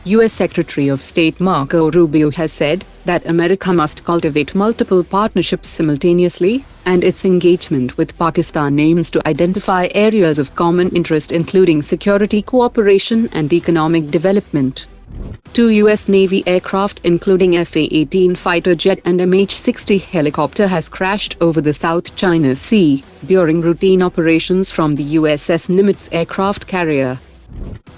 U.S. Secretary of State Marco Rubio has said that America must cultivate multiple partnerships simultaneously, and its engagement with Pakistan aims to identify areas of common interest including security cooperation and economic development. 2 U.S. Navy aircraft including F-A-18 fighter jet and MH-60 helicopter has crashed over the South China Sea during routine operations from the USS Nimitz aircraft carrier.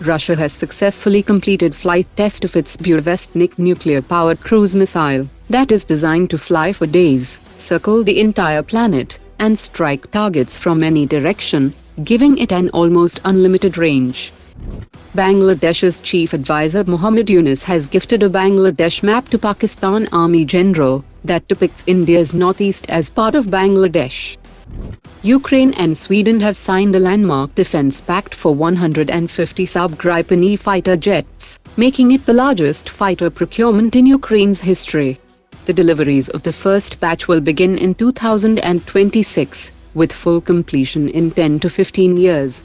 Russia has successfully completed flight test of its Burevestnik nuclear-powered cruise missile that is designed to fly for days, circle the entire planet, and strike targets from any direction, giving it an almost unlimited range. Bangladesh's chief advisor Mohammad Yunus has gifted a Bangladesh map to Pakistan Army General that depicts India's northeast as part of Bangladesh. Ukraine and Sweden have signed a landmark defense pact for 150 Gripen-E fighter jets, making it the largest fighter procurement in Ukraine's history. The deliveries of the first batch will begin in 2026, with full completion in 10 to 15 years.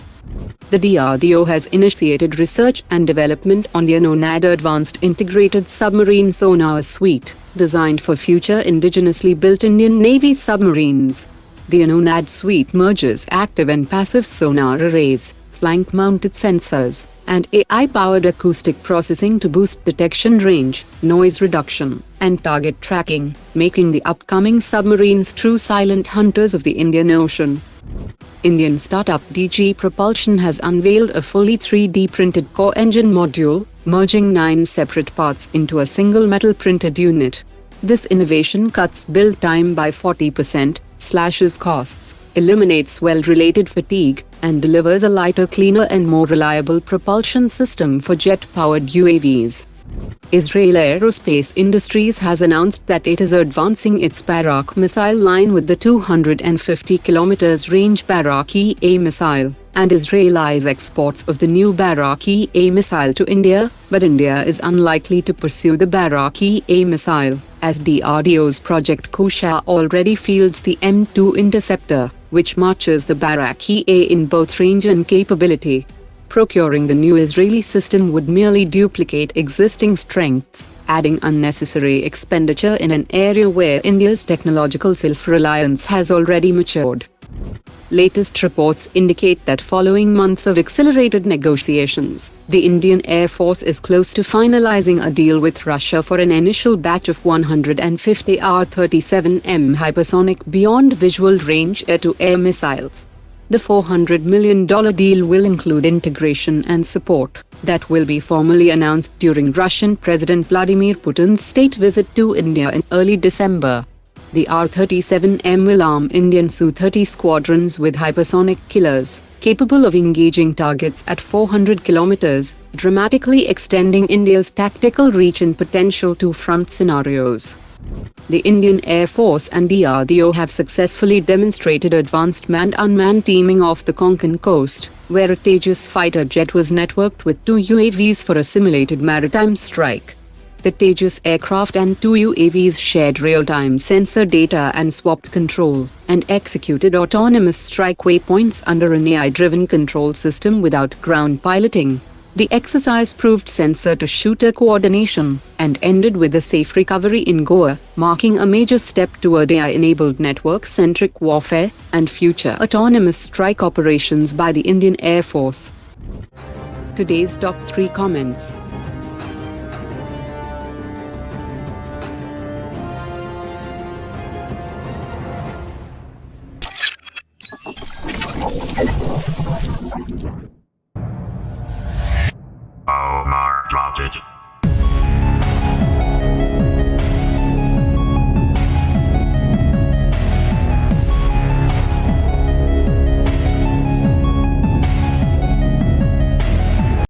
The DRDO has initiated research and development on the Anunaad Advanced Integrated Submarine Sonar Suite, designed for future indigenously built Indian Navy submarines. The Anunaad suite merges active and passive sonar arrays, flank-mounted sensors, and AI-powered acoustic processing to boost detection range, noise reduction, and target tracking, making the upcoming submarines true silent hunters of the Indian Ocean. Indian startup DG Propulsion has unveiled a fully 3D printed core engine module, merging 9 separate parts into a single metal printed unit. This innovation cuts build time by 40%, slashes costs, eliminates weld-related fatigue, and delivers a lighter, cleaner and more reliable propulsion system for jet-powered UAVs. Israel Aerospace Industries has announced that it is advancing its Barak missile line with the 250 km range Barak-EA missile, and Israel's exports of the new Barak-EA missile to India, but India is unlikely to pursue the Barak-EA missile, as DRDO's Project Kusha already fields the M2 interceptor, which matches the Barak-EA in both range and capability. Procuring the new Israeli system would merely duplicate existing strengths, adding unnecessary expenditure in an area where India's technological self-reliance has already matured. Latest reports indicate that following months of accelerated negotiations, the Indian Air Force is close to finalizing a deal with Russia for an initial batch of 150 R-37M hypersonic beyond visual range air-to-air missiles. The $400 million deal will include integration and support that will be formally announced during Russian President Vladimir Putin's state visit to India in early December. The R-37M will arm Indian Su-30 squadrons with hypersonic killers, capable of engaging targets at 400 kilometers, dramatically extending India's tactical reach in potential two-front scenarios. The Indian Air Force and DRDO have successfully demonstrated advanced manned-unmanned teaming off the Konkan coast, where a Tejas fighter jet was networked with 2 UAVs for a simulated maritime strike. The Tejas aircraft and 2 UAVs shared real-time sensor data and swapped control, and executed autonomous strike waypoints under an AI-driven control system without ground piloting. The exercise proved sensor-to-shooter coordination, and ended with a safe recovery in Goa, marking a major step toward AI-enabled network-centric warfare and future autonomous strike operations by the Indian Air Force. Today's top 3 comments.